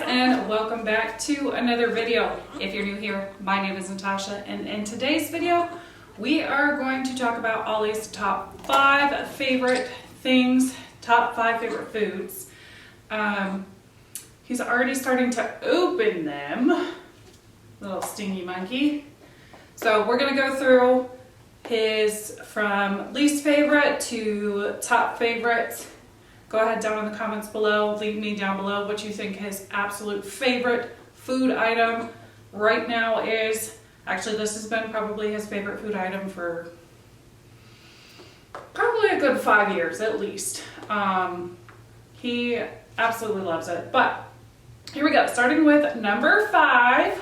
and welcome back to another video. If you're new here, my name is Natasha, and in today's video we are going to talk about Ollie's top 5 favorite things, top 5 favorite foods. He's already starting to open them, little stingy monkey. So we're going to go through his from least favorite to top favorites. Go ahead down in the comments below, leave me down below what you think his absolute favorite food item right now is. Actually, this has been probably his favorite food item for probably a good 5 years at least. He absolutely loves it. But here we go. Starting with number 5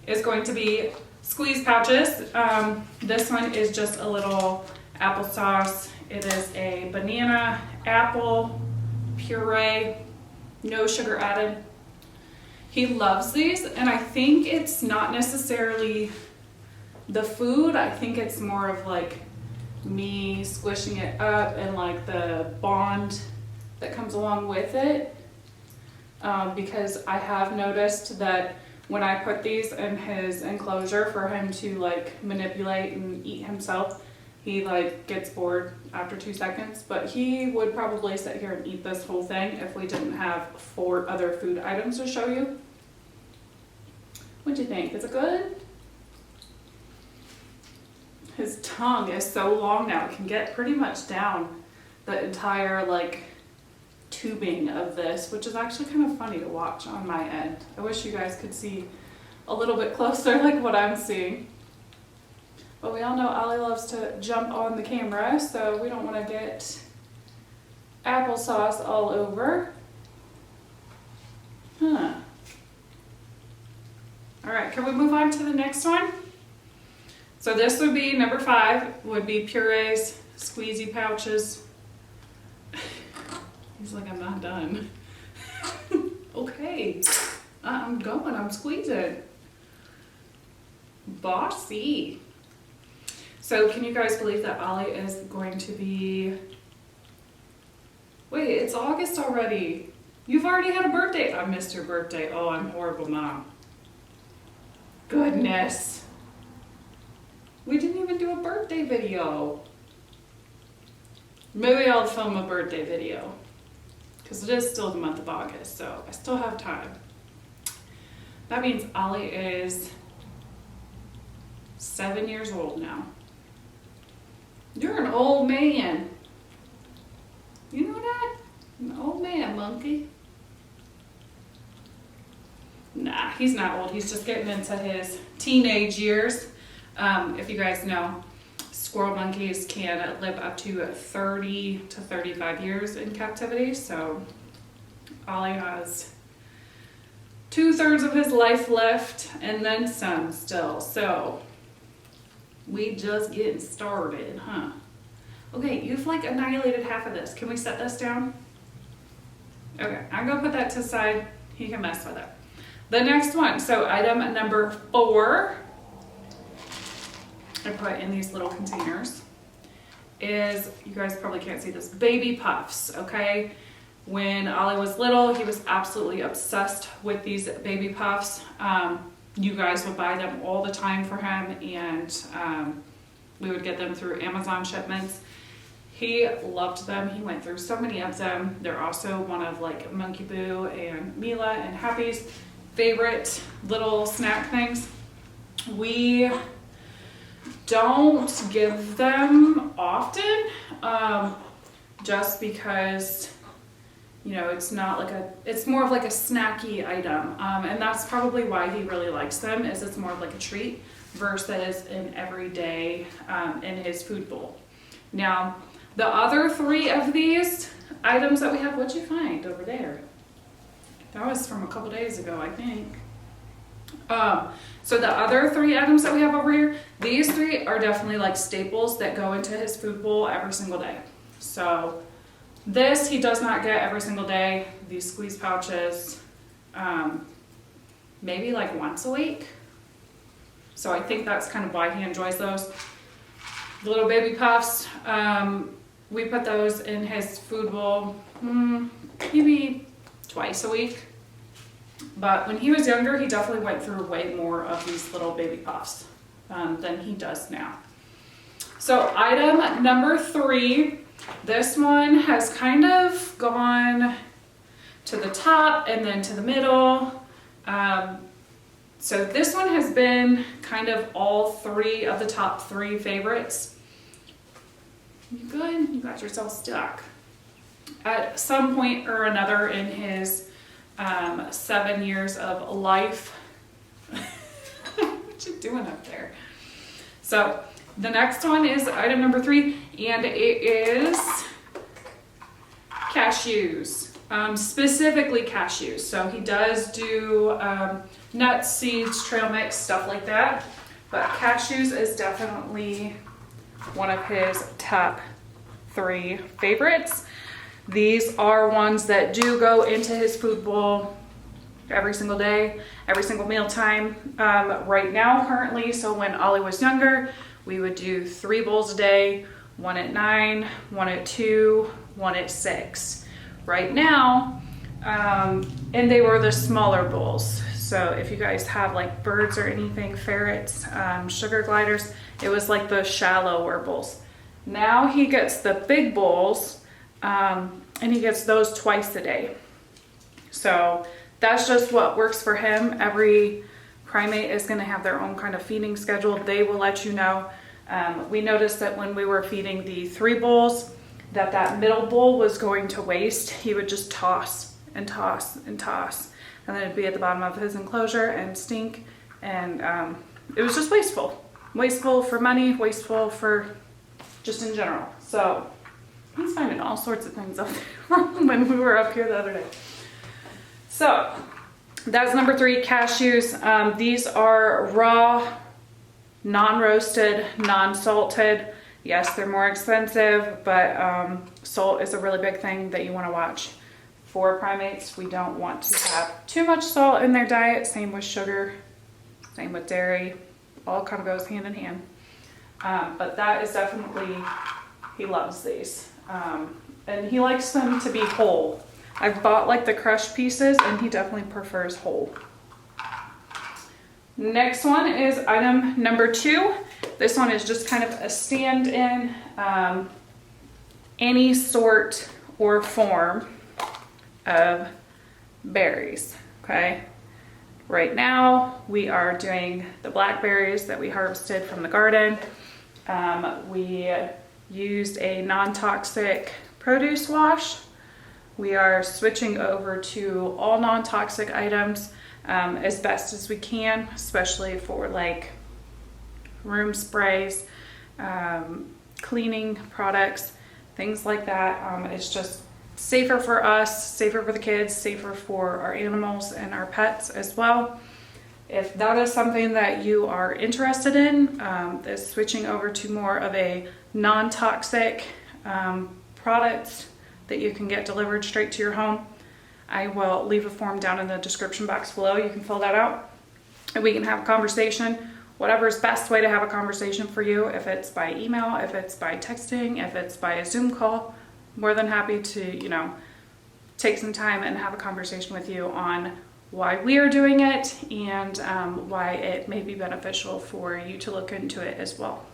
is going to be squeeze pouches. This one is just a little applesauce. It is a banana apple puree, no sugar added. He loves these, and I think it's not necessarily the food. I think it's more of like me squishing it up and like the bond that comes along with it. Because I have noticed that when I put these in his enclosure for him to like manipulate and eat himself, he like gets bored after 2 seconds, but he would probably sit here and eat this whole thing if we didn't have 4 other food items to show you. What do you think? Is it good? His tongue is so long now, it can get pretty much down the entire like tubing of this, which is actually kind of funny to watch on my end. I wish you guys could see a little bit closer like what I'm seeing. But we all know Ollie loves to jump on the camera, so we don't want to get applesauce all over. All right, can we move on to the next one? So this would be number 5, would be purees, squeezy pouches. He's like, I'm not done. Okay, I'm going, I'm squeezing. Bossy. So can you guys believe that Ollie is going to be, wait, it's August already. You've already had a birthday. I missed your birthday. Oh, I'm horrible mom. Goodness. We didn't even do a birthday video. Maybe I'll film a birthday video because it is still the month of August, so I still have time. That means Ollie is 7 years old now. You're an old man. You know that? An old man, monkey. Nah, he's not old. He's just getting into his teenage years. If you guys know, squirrel monkeys can live up to 30 to 35 years in captivity. So Ollie has 2/3 of his life left and then some still. So we just getting started, huh? Okay, you've like annihilated half of this. Can we set this down? Okay, I'm gonna put that to the side. He can mess with it. The next one, so item number 4, I put in these little containers, is, you guys probably can't see this, baby puffs, okay? When Ollie was little, he was absolutely obsessed with these baby puffs. You guys would buy them all the time for him, and we would get them through Amazon shipments. He loved them. He went through so many of them. They're also one of like Monkey Boo and Mila and Happy's favorite little snack things. We don't give them often, just because, you know, it's not like it's more of like a snacky item. And that's probably why he really likes them, is it's more of like a treat versus an everyday in his food bowl. Now, the other 3 of these items that we have, what'd you find over there? That was from a couple days ago, I think. So the other 3 items that we have over here, these 3 are definitely like staples that go into his food bowl every single day. So this he does not get every single day. These squeeze pouches, maybe like once a week. So I think that's kind of why he enjoys those. The little baby puffs, we put those in his food bowl maybe twice a week. But when he was younger, he definitely went through way more of these little baby puffs than he does now. So item number 3, this one has kind of gone to the top and then to the middle. So this one has been kind of all 3 of the top 3 favorites. You good? You got yourself stuck. At some point or another in his 7 years of life. What you doing up there? So the next one is item number 3, and it is cashews, specifically cashews. So he does do nuts, seeds, trail mix, stuff like that. But cashews is definitely one of his top 3 favorites. These are ones that do go into his food bowl every single day, every single meal time. Right now, currently, so when Ollie was younger, we would do 3 bowls a day, 1 at 9, 1 at 2, 1 at 6. Right now, and they were the smaller bowls. So if you guys have like birds or anything, ferrets, sugar gliders, it was like the shallower bowls. Now he gets the big bowls, and he gets those twice a day. So that's just what works for him. Every primate is going to have their own kind of feeding schedule. They will let you know. We noticed that when we were feeding the 3 bowls, that middle bowl was going to waste. He would just toss and toss and toss, and then it'd be at the bottom of his enclosure and stink, and it was just wasteful for money, wasteful for just in general. So he's finding all sorts of things up there when we were up here the other day. So that's number 3, cashews. These are raw, non-roasted, non-salted. Yes, they're more expensive, but salt is a really big thing that you want to watch. For primates, we don't want to have too much salt in their diet. Same with sugar, same with dairy. All kind of goes hand in hand. But that is definitely, he loves these. And he likes them to be whole. I've bought like the crushed pieces, and he definitely prefers whole. Next one is item number 2. This one is just kind of a stand-in, any sort or form of berries, okay? Right now, we are doing the blackberries that we harvested from the garden. We used a non-toxic produce wash. We are switching over to all non-toxic items as best as we can, especially for like room sprays, cleaning products, things like that. It's just safer for us, safer for the kids, safer for our animals and our pets as well. If that is something that you are interested in, is switching over to more of a non-toxic product that you can get delivered straight to your home, I will leave a form down in the description box below. You can fill that out and we can have a conversation. Whatever's best way to have a conversation for you, if it's by email, if it's by texting, if it's by a Zoom call, more than happy to, you know, take some time and have a conversation with you on why we are doing it and why it may be beneficial for you to look into it as well.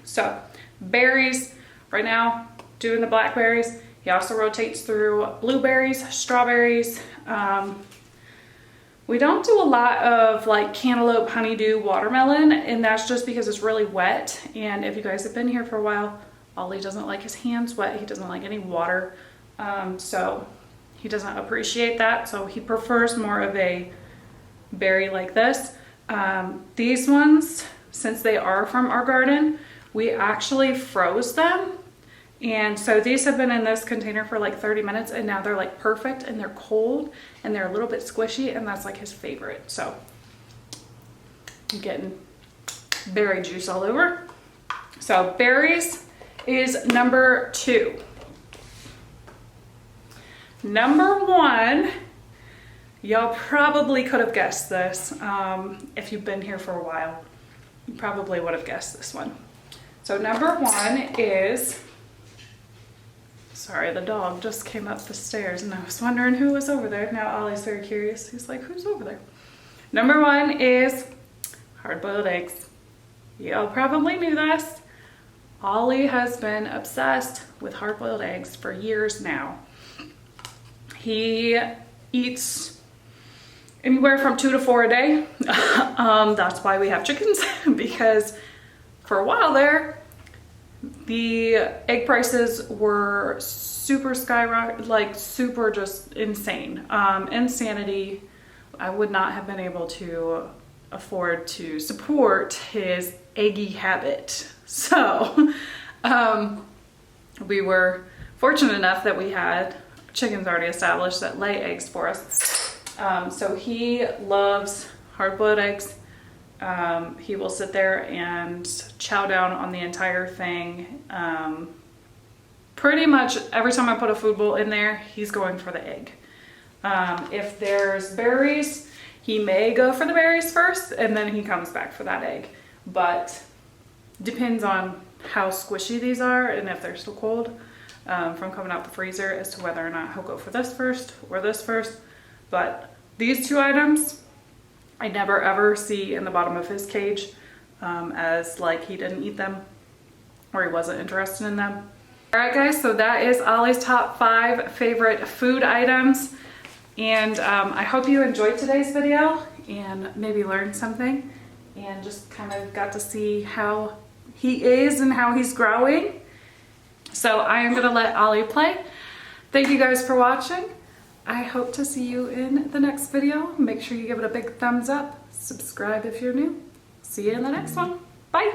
So berries, right now, doing the blackberries. He also rotates through blueberries, strawberries. We don't do a lot of like cantaloupe, honeydew, watermelon, and that's just because it's really wet. And if you guys have been here for a while, Ollie doesn't like his hands wet. He doesn't like any water. So he doesn't appreciate that. So he prefers more of a berry like this. These ones, since they are from our garden, we actually froze them. And so these have been in this container for like 30 minutes and now they're like perfect and they're cold and they're a little bit squishy, and that's like his favorite. So I'm getting berry juice all over. So berries is number 2. Number 1, y'all probably could have guessed this. If you've been here for a while, you probably would have guessed this one. So number 1 is Sorry, the dog just came up the stairs and I was wondering who was over there. Now Ollie's very curious. He's like, who's over there? Number 1 is hard-boiled eggs. Y'all probably knew this. Ollie has been obsessed with hard-boiled eggs for years now. He eats anywhere from 2 to 4 a day. That's why we have chickens, because for a while there, the egg prices were super skyrocket, like super just insane. Insanity. I would not have been able to afford to support his eggy habit. So we were fortunate enough that we had chickens already established that lay eggs for us. So he loves hard-boiled eggs. He will sit there and chow down on the entire thing. Pretty much every time I put a food bowl in there, he's going for the egg. If there's berries, he may go for the berries first and then he comes back for that egg. But depends on how squishy these are and if they're still cold from coming out the freezer as to whether or not he'll go for this first or this first. But these 2 items, I never ever see in the bottom of his cage as like he didn't eat them or he wasn't interested in them. All right guys, so that is Ollie's top 5 favorite food items. And I hope you enjoyed today's video and maybe learned something and just kind of got to see how he is and how he's growing. So I am gonna let Ollie play. Thank you guys for watching. I hope to see you in the next video. Make sure you give it a big thumbs up. Subscribe if you're new. See you in the next one. Bye.